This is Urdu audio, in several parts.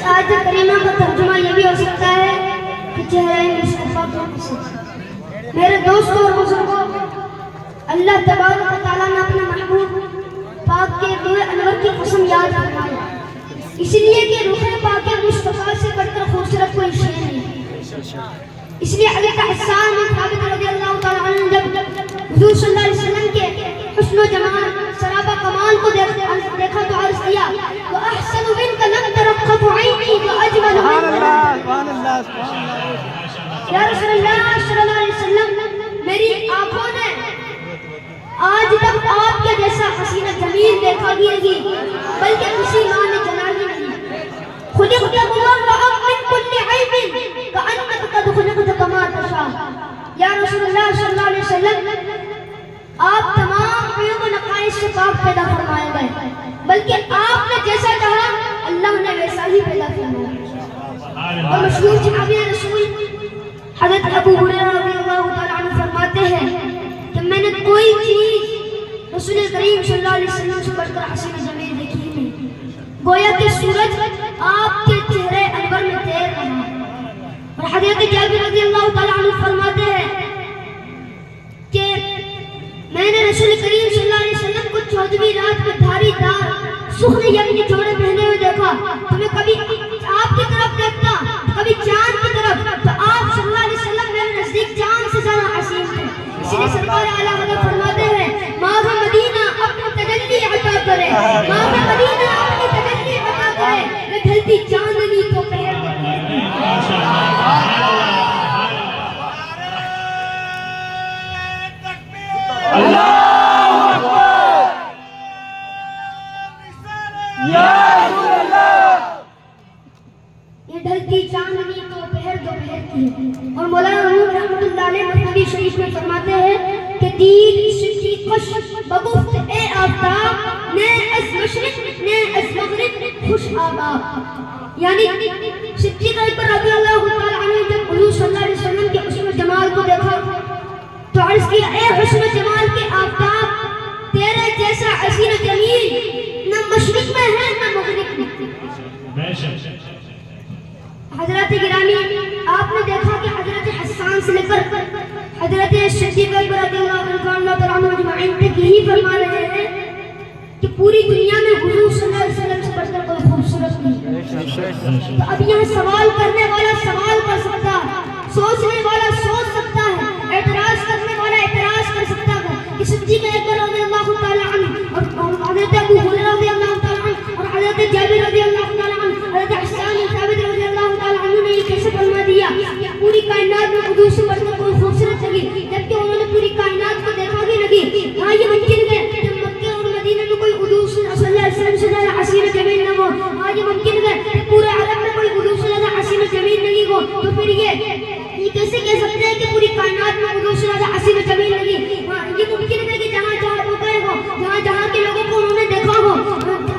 اس آیت کریمہ کا ترجمہ یہ بھی ہو سکتا ہے کہ چہرہ مصطفیٰ کی قسم۔ میرے دوستوں اور بزرگوں، اللہ تبارک و تعالیٰ نے اپنے محبوب پاک کے روح انور کی قسم یاد فرمایا، اس لیے کہ روح پاک مصطفیٰ سے بڑھ کر خوبصورت کوئی شے نہیں۔ اس لیے حضرت حسان بن ثابت رضی اللہ تعالیٰ عنہ جب حضور صلی اللہ علیہ وسلم کے حسن و جمال سرابہ کمال کو دیکھا تو عرض کیا وَأَحْسَنُ مِنْكَ لَمْ تَرَقَّبُ عَيْنِي وَأَجْمَلُ مِنْكَ۔ یا رسول اللہ صلی اللہ علیہ وسلم، میری آنکھوں نے آج تک آپ کے جیسا حسین جمیل دیکھا بھی نہیں، بلکہ کسی ماں نے جنا ہی نہیں۔ خلقت مبرأ من كل عیب کأنک قد خلقت کما تشاء۔ یا رسول اللہ صلی اللہ علیہ وسلم، آپ تمام عیوب و نقائص سے پاک پیدا فرمائے گئے، بلکہ آپ نے جیسا چاہا اللہ نے ویسا ہی پیدا فرمایا۔ اور مشہور صحابی رسول حضرت ابو ہریرہ رضی اللہ تعالیٰ عنہ فرماتے ہیں کہ میں نے کوئی چیز رسول کریم صلی اللہ علیہ وسلم سے بڑھ کر حسین و جمیل دیکھی نہیں، گویا کہ سورج آپ کے چہرے انور میں تیر رہا۔ اور حضرت جابر رضی اللہ تعالیٰ عنہ فرماتے ہیں کہ میں نے رسول کریم صلی اللہ علیہ وسلم کو 14ویں رات میں دھاری دار سخن یمنی جوڑے پہنے ہوئے دیکھا، تو میں کبھی آپ کی طرف دیکھتا، کبھی چاند کی طرف، تو آپ صلی اللہ علیہ وسلم میرے نزدیک چاند سے زیادہ حسین تھے۔ اسی لیے سرکار اعلیٰ حضرت فرماتے ہیں ماہ مدینہ اپنی تجلی عطا کرے، ماہ مدینہ اپنی تجلی عطا کرے، میں ڈھلتی چاندنی کو پہر اللہ اکبر، یا رسول اللہ۔ یہ ڈھلتی چاندنی تو پہر دوپہر کی ہے۔ اور مولانا روم رحمۃ اللہ علیہ مصنوی شریف میں فرماتے ہیں کہ دید سچی خوش بگفت اے آفتاب، نے از مشرق نے از مغرب خوش آباب۔ یعنی صدیق اکبر رضی اللہ تعالیٰ عنہ جب حضور صلی اللہ علیہ وسلم کے حسن و جمال کو دیکھا تو عرض کیا اے حسن و جمال کے آفتاب، تیرے جیسا حسین و جمیل نہ مشرق میں ہے نہ مغرب میں۔ حضرت گرامی، آپ نے دیکھا کہ حضرت حسان سے لے کر حضرت صدیق اکبر رضی اللہ تعالیٰ عنہ اجمعین تک یہی فرما رہے ہیں کہ پوری دنیا میں حضور صلی اللہ علیہ وسلم سے بڑھ کر کوئی خوبصورت نہیں۔ تو اب یہاں سوال کرنے والا سوال کر سکتا ہے، سوچنے والا سوچ سکتا ہے، اعتراض کرنے والا اعتراض کر سکتا ہے کہ صدیق اکبر رضی اللہ تعالیٰ عنہ اور حضرت ابو ہریرہ رضی اللہ تعالیٰ عنہ اور حضرت جابر رضی اللہ تعالیٰ عنہ، حضرت حسان بن ثابت رضی اللہ تعالیٰ عنہ نے یہ کیسے فرما دیا کہ پوری کائنات میں حضور سے بڑھ کر کوئی خوبصورت لگی، جبکہ انہوں نے پوری کائنات کو دیکھا بھی نہیں۔ ہاں یہ ممکن ہے کہ مکہ اور مدینہ میں کوئی حضور صلی اللہ علیہ وسلم سے زیادہ حسین و جمیل نہ ہو، ہاں یہ ممکن ہے کہ پورے عالم میں کوئی حضور سے زیادہ حسین و جمیل نہیں ہو، تو پھر یہ کیسے کہہ سکتے ہیں کہ پوری کائنات میں حضور سے زیادہ حسین و جمیل نہیں؟ ہاں یہ ممکن ہے کہ جہاں جہاں وہ گئے ہو، جہاں جہاں کے لوگوں کو انہوں نے دیکھا ہو،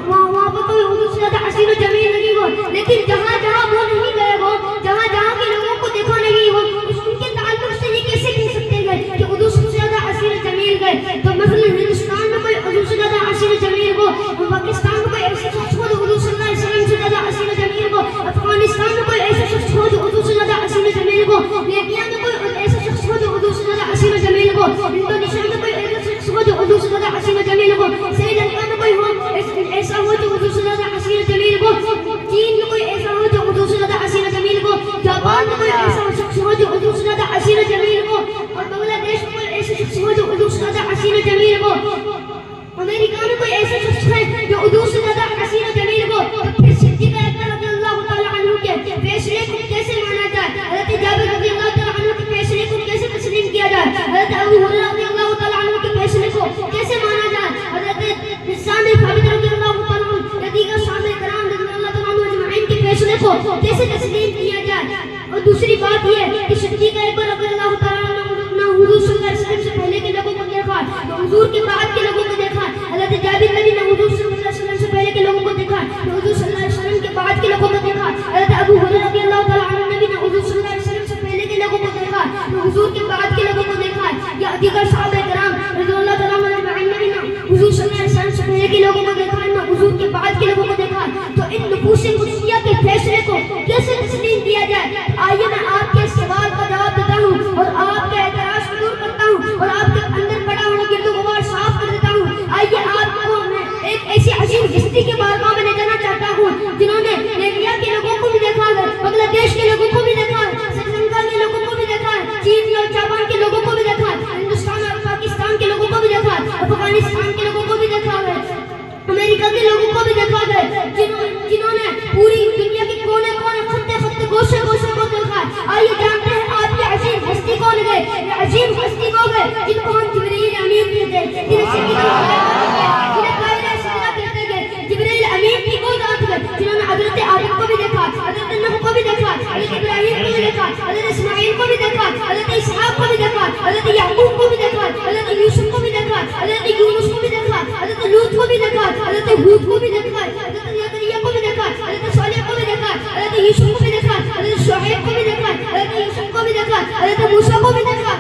وہاں پر کوئی حضور سے زیادہ حسین و جمیل نہیں ہو، لیکن جہاں جہاں وہ نہیں گئے ہو، جہاں جہاں کے لوگوں کو دیکھا نہیں ہو، ان کے تعلق سے یہ کیسے کہہ سکتے ہیں کہ حضور سے زیادہ حسین و جمیل گئے؟ تو مثلا ہندوستان میں کوئی حضور سے زیادہ حسین و جمیل ہو، پاکستان میں کوئی ایسے شخص ہو جو حضور صلی اللہ علیہ وسلم سے زیادہ حسین و جمیل ہو، افغانستان میں کوئی ایسے شخص ہو جو حضور سے زیادہ حسین و جمیل ہو، لیبیا میں کوئی ایسا شخص ہو جو حضور سے زیادہ حسین و جمیل ہو، انڈونیشیا میں کوئی ایسا شخص ہو جو حضور سے زیادہ حسین و جمیل ہو، سری لنکا میں کوئی ہو ایسا ہو جو حضور سے زیادہ حسین و جمیل ہو، چین میں کوئی ایسا ہو جو حضور سے زیادہ حسین و جمیل ہو، جاپان میں کوئی ایسا شخص ہو جو حضور سے زیادہ حسین و جمیل ہو، اور بنگلہ دیش میں کوئی ایسا شخص ہو جو حضور سے زیادہ حسین و جمیل ہو، امریکہ میں کوئی ایسا شخص ہے جو حضور سے زیادہ حسین و جمیل ہو، تو پھر صدیق اکبر رضی اللہ تعالیٰ عنہ کے فیصلے کو کیسے مانا جائے؟ حضرت جابر رضی اللہ تعالیٰ عنہ کے فیصلے کو کیسے تسلیم کیا جائے؟ حضرت ابو ہریرہ رضی اللہ تعالیٰ عنہ کے فیصلے کو کیسے مانا جائے؟ حضرت حسان بن ثابت رضی اللہ تعالیٰ عنہ یا دیگر صحابہ کرام رضی اللہ تعالیٰ عنہ اجمعین کے فیصلے کو کیسے تسلیم کیا جائے؟ اور دوسری بات یہ ہے کہ صدیق اکبر رضی اللہ تعالیٰ عنہ نے حضور صلی اللہ علیہ وسلم سے پہلے کے لوگوں کو دیکھا، حضور کے بعد کے لوگوں کو دیکھا۔ حضرت جابر نبی نے حضور صلی اللہ علیہ وسلم سے پہلے کے لوگوں کو دیکھا، حضور صلی اللہ علیہ وسلم کے بعد کے لوگوں کو دیکھا۔ حضرت ابو ہریرہ رضی اللہ تعالیٰ عنہ نبی نے حضور صلی اللہ علیہ وسلم سے پہلے کے لوگوں کو دیکھا، حضور کے بعد کے لوگوں کو دیکھا، یا دیگر صحابہ کرام رضی اللہ تعالیٰ عنہ نبی نے حضور صلی اللہ علیہ وسلم سے پہلے کے لوگوں کو دیکھا، حضور کے بعد کے لوگوں کو دیکھا۔ تو ان نفوس قدسیہ کے فیصلے کو کیسے تسلیم کیا جائے؟ آئیے میں آپ کے سوال کا جواب دیتا ہوں اور آپ کے اعتراض کو دور کرتا ہوں اور آپ کے اندر پڑا ہوا گرد و غبار صاف کر دیتا ہوں۔ آئیے آپ کو میں ایک ایسی عظیم ہستی کے بارگاہ میں لے جانا چاہتا ہوں جنہوں نے لیبیا کے لوگوں کو بھی دیکھا ہے، بنگلہ دیش کے لوگوں کو بھی دیکھا ہے، سری لنکا کے لوگوں کو بھی دیکھا ہے، چین اور جاپان کے لوگوں کو بھی دیکھا ہے، ہندوستان اور پاکستان کے لوگوں کو بھی دیکھا ہے، افغانستان کے لوگوں کو بھی دیکھا ہے، امریکہ کے لوگوں کو بھی دیکھا ہے، جنہوں نے پوری دنیا کے کونے کونے خطے خطے گوشے گوشے کو دیکھا ہے۔ آئیے جانتے ہیں آپ یہ عظیم ہستی کون گئے؟ یہ عظیم ہستی وہ گئے جن کو ہم جبرائیل امین کہتے ہیں، جنہیں جبرائیل امین کی وہ ذات ہے جنہوں نے حضرت آدم کو بھی دیکھا، حضرت نوح کو بھی دیکھا، حضرت ابراہیم کو بھی دیکھا، حضرت اسماعیل کو بھی دیکھا، حضرت اسحاق کو بھی دیکھا، حضرت یعقوب کو بھی دیکھا، حضرت یوسف کو بھی دیکھا، حضرت یونس کو بھی دیکھا، حضرت لوط کو بھی دیکھا، حضرت ہود کو بھی دیکھا، حضرت زکریا کو بھی دیکھا، حضرت صالح کو بھی دیکھا، حضرت یوسف کو بھی دیکھا، حضرت شعیب کو بھی دیکھا، حضرت یوسف کو بھی دیکھا، حضرت موسیٰ کو بھی دیکھا،